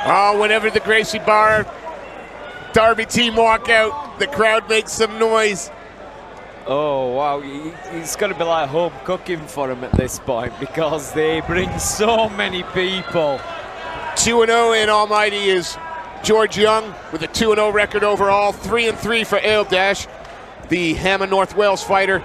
Oh, whenever the Gracie Barra Derby team walk out, the crowd makes some noise. Oh, wow. It's going to be like home cooking for him at this point because they bring so many people. 2-0 in Almighty is George Young with a 2-0 record overall. 3-3 for Ayoub Dash, the Hammond North Wales fighter.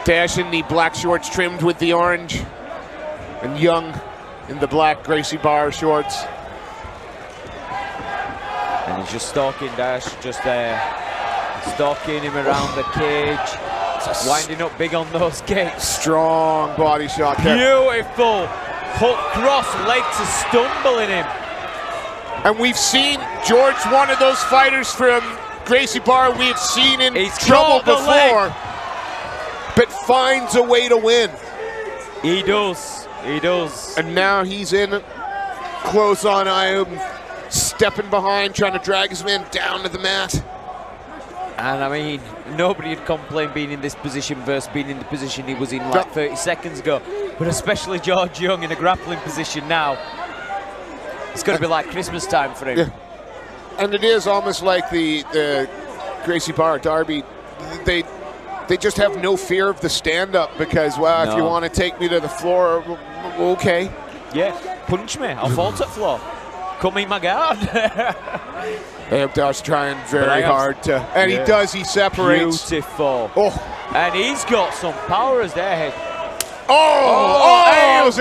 Dash in the black shorts trimmed with the orange, and Young in the black Gracie Barra shorts. And he's just stalking Dash, just there. Stalking him around the cage. Winding up big on those kicks. Strong body shot there. Beautiful hook cross, leg to stumbling him. And we've seen George, one of those fighters from Gracie Barra we've seen in trouble before, but finds a way to win. He does, he does. And now he's in close on Ayoub, stepping behind, trying to drag his man down to the mat. And I mean, nobody had complained being in this position versus being in the position he was in like 30 seconds ago. But especially George Young in a grappling position now. It's going to be like Christmas time for him. Yeah. And it is almost like the Gracie Barra Derby. They just have no fear of the stand-up because, well, if you want to take me to the floor, okay. Yeah, punch me. I'll fall to the floor. Come in my guard. Ayoub Dash trying very hard to, and he does, he separates. Beautiful. Oh. And he's got some power as their head. Oh,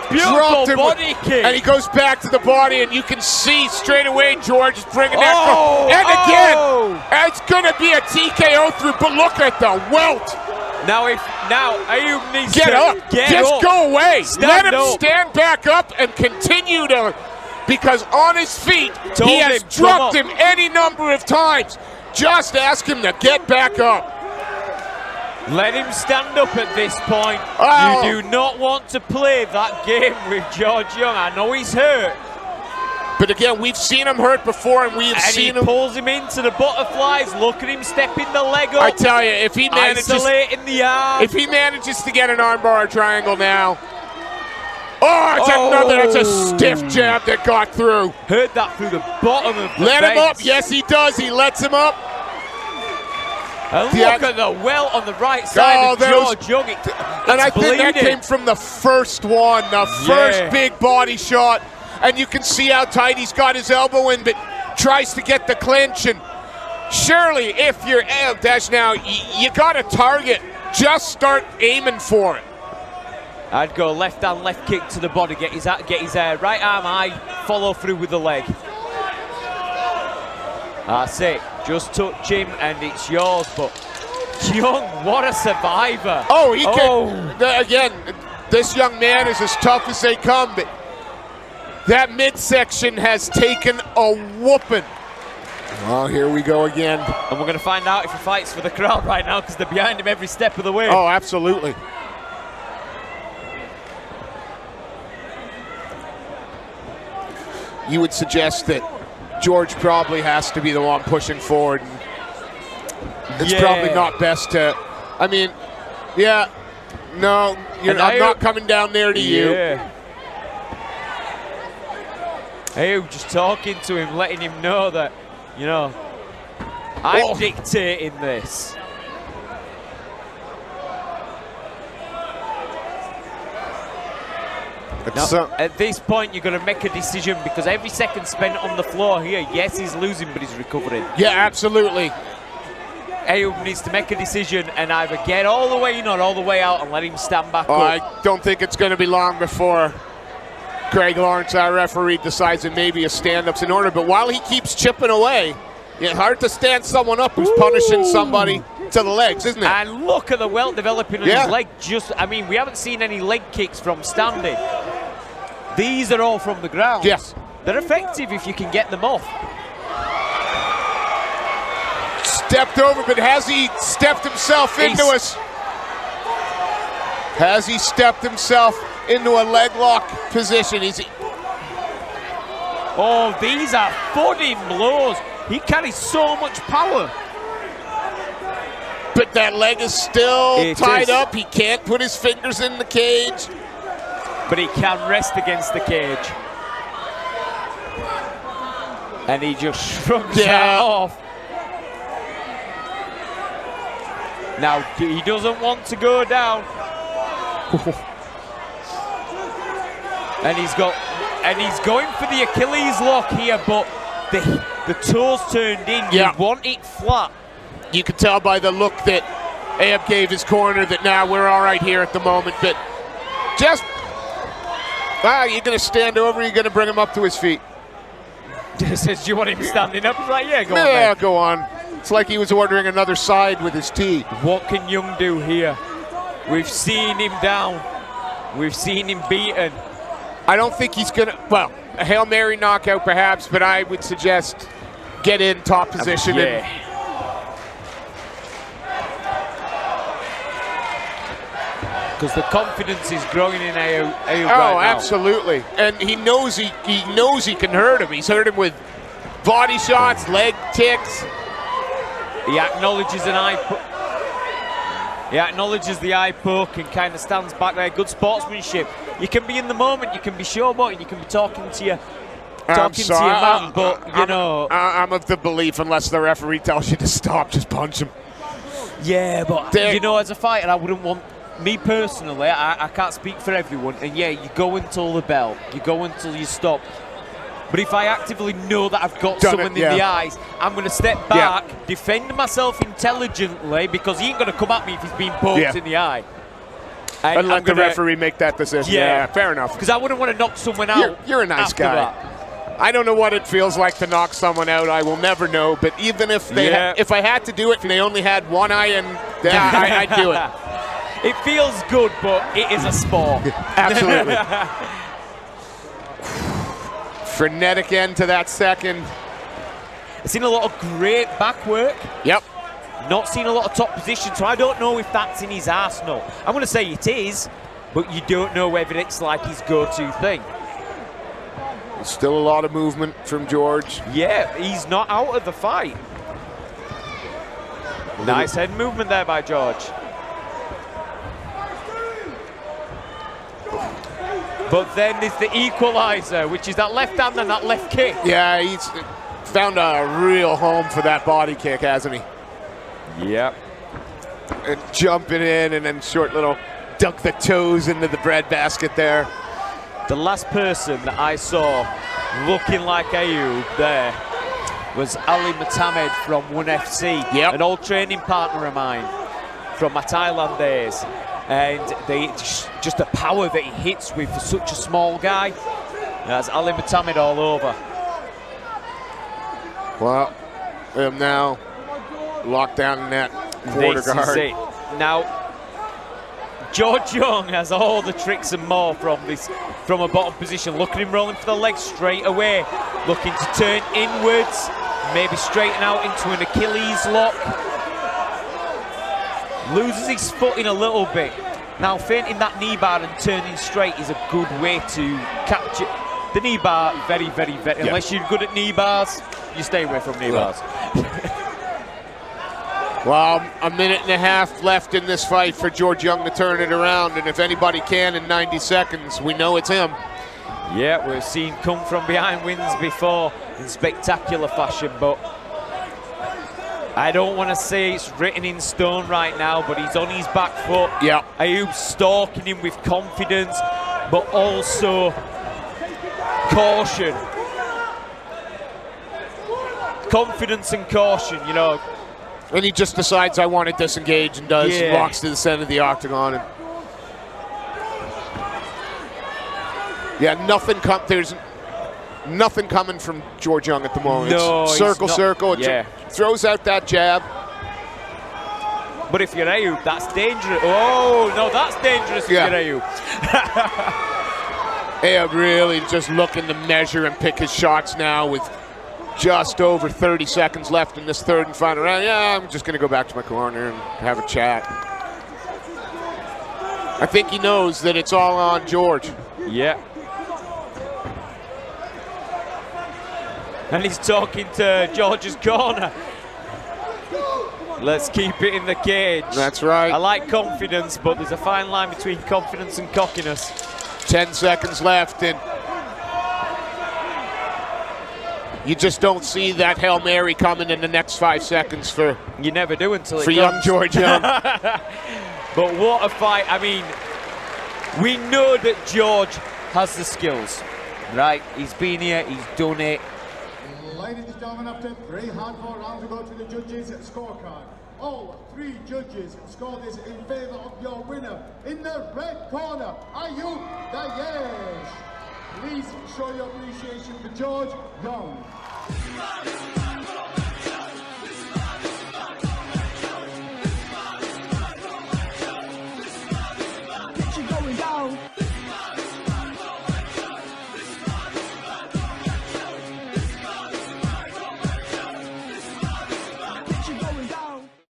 beautiful body kick. And he goes back to the body, and you can see straight away George is bringing that. And again, it's going to be a TKO through, but look at the welt. Now Ayoub needs to up. Just go away. Let him stand back up and continue to, because on his feet, he has dropped him any number of times. Just ask him to get back up. Let him stand up at this point. You do not want to play that game with George Young. I know he's hurt. But again, we've seen him hurt before, and we've seen him. And he pulls him into the butterflies. Look at him stepping the leg up. I tell you, if he manages, isolating the arm. If he manages to get an armbar triangle now. Oh, it's another, that's a stiff jab that got through. Heard that through the bottom of the Let him up, yes he does, he lets him up. And look at the welt on the right side of George Young. And I think that came from the first one, the first big body shot. And you can see how tight he's got his elbow in, but tries to get the clinch. And surely, if you're Ayoub Dash now, you got a target. Just start aiming for it. I'd go left hand, left kick to the body, get his right arm high, follow through with the leg. That's it. Just touch him and it's yours. But Young, what a survivor. Oh, he can. Again, this young man is as tough as they come, but that midsection has taken a whooping. Oh, here we go again. And we're going to find out if he fights for the crowd right now because they're behind him every step of the way. Oh, absolutely. You would suggest that George probably has to be the one pushing forward. It's probably not best to, I mean, no, I'm not coming down there to you. Ayoub just talking to him, letting him know that, you know, I'm dictating this. Now, at this point, you're going to make a decision because every second spent on the floor here, yes, he's losing, but he's recovering. Yeah, absolutely. Ayoub needs to make a decision and either get all the way in or all the way out and let him stand back up. I don't think it's going to be long before Craig Lawrence, our referee, decides that maybe a stand-up's in order. But while he keeps chipping away, it's hard to stand someone up who's punishing somebody to the legs, isn't it? And look at the welt developing on his leg. I mean, we haven't seen any leg kicks from standing. These are all from the ground. Yes. They're effective if you can get them off. Stepped over, but has he stepped himself into us? Has he stepped himself into a leg lock position? Oh, these are thudding blows. He carries so much power. But that leg is still tied up. He can't put his fingers in the cage. But he can rest against the cage. And he just shrugs that off. Now, he doesn't want to go down. And he's going for the Achilles lock here, but the toes turned in. You want it flat. You could tell by the look that Ayoub gave his corner that now we're all right here at the moment. But just, you're going to stand over, you're going to bring him up to his feet. He says, do you want him standing up? He's like, yeah, go on. Yeah, go on. It's like he was ordering another side with his tea. What can Young do here? We've seen him down. We've seen him beaten. I don't think he's going to, well, a Hail Mary knockout perhaps, but I would suggest get in top position. Because the confidence is growing in Ayoub right now. Absolutely. And he knows he can hurt him. He's hurt him with body shots, leg kicks. He acknowledges an eye poke. He acknowledges the eye poke and kind of stands back there. Good sportsmanship. You can be in the moment, you can be showboating, you can be talking to your man, but you know. I'm of the belief, unless the referee tells you to stop, just punch him. Yeah, but you know, as a fighter, I wouldn't want. Me personally, I can't speak for everyone, and yeah, you go until the bell, you go until you stop. But if I actively know that I've got someone in the eyes, I'm going to step back, defend myself intelligently, because he ain't going to come at me if he's being poked in the eye. And let the referee make that decision. Yeah, fair enough. Because I wouldn't want to knock someone out. You're a nice guy. That. I don't know what it feels like to knock someone out. I will never know. But even if they, if I had to do it and they only had one eye, and I'd do it. It feels good, but it is a sport. Absolutely. Frenetic end to that second. I've seen a lot of great back work. Yep. Not seen a lot of top position, so I don't know if that's in his arsenal. I'm going to say it is, but you don't know whether it's like his go-to thing. There's still a lot of movement from George. Yeah, he's not out of the fight. Nice head movement there by George. But then there's the equaliser, which is that left hand and that left kick. Yeah, he's found a real home for that body kick, hasn't he? Yep. And jumping in and then short little dunk the toes into the breadbasket there. The last person that I saw looking like Ayoub there was Ali Matamed from 1FC, an old training partner of mine from my Thailand days. And just the power that he hits with for such a small guy. That's Ali Matamed all over. Well, him now locked down in that quarter guard. Now, George Young has all the tricks and more from a bottom position. Look at him rolling for the legs straight away. Looking to turn inwards, maybe straighten out into an Achilles lock. Loses his footing a little bit. Now feinting that knee bar and turning straight is a good way to capture the knee bar. Very. Unless you're good at knee bars, you stay away from knee bars. Well, a minute and a half left in this fight for George Young to turn it around, and if anybody can in 90 seconds, we know it's him. Yeah, we've seen come from behind wins before in spectacular fashion, but I don't want to say it's written in stone right now, but he's on his back foot. Yeah. Ayoub's stalking him with confidence, but also caution. Confidence and caution, you know. And he just decides, I want to disengage, and does. Walks to the center of the octagon. And there's nothing coming from George Young at the moment. No, it's circle. Throws out that jab. But if you're Ayoub, that's dangerous. Oh, no, that's dangerous if you're Ayoub. Ayoub really just looking to measure and pick his shots now with just over 30 seconds left in this third and final round. Yeah, I'm just going to go back to my corner and have a chat. I think he knows that it's all on George. Yeah. And he's talking to George's corner. Let's keep it in the cage. That's right. I like confidence, but there's a fine line between confidence and cockiness. 10 seconds left, and you just don't see that Hail Mary coming in the next 5 seconds for You never do until it for comes. young George Young. But what a fight. I mean, we know that George has the skills, right? He's been here, he's done it. Ladies and gentlemen, after 3 hardcore rounds, we go to the judges' scorecard. All 3 judges scored this in favour of your winner. In the red corner, Ayoub. Please show your appreciation for George Young.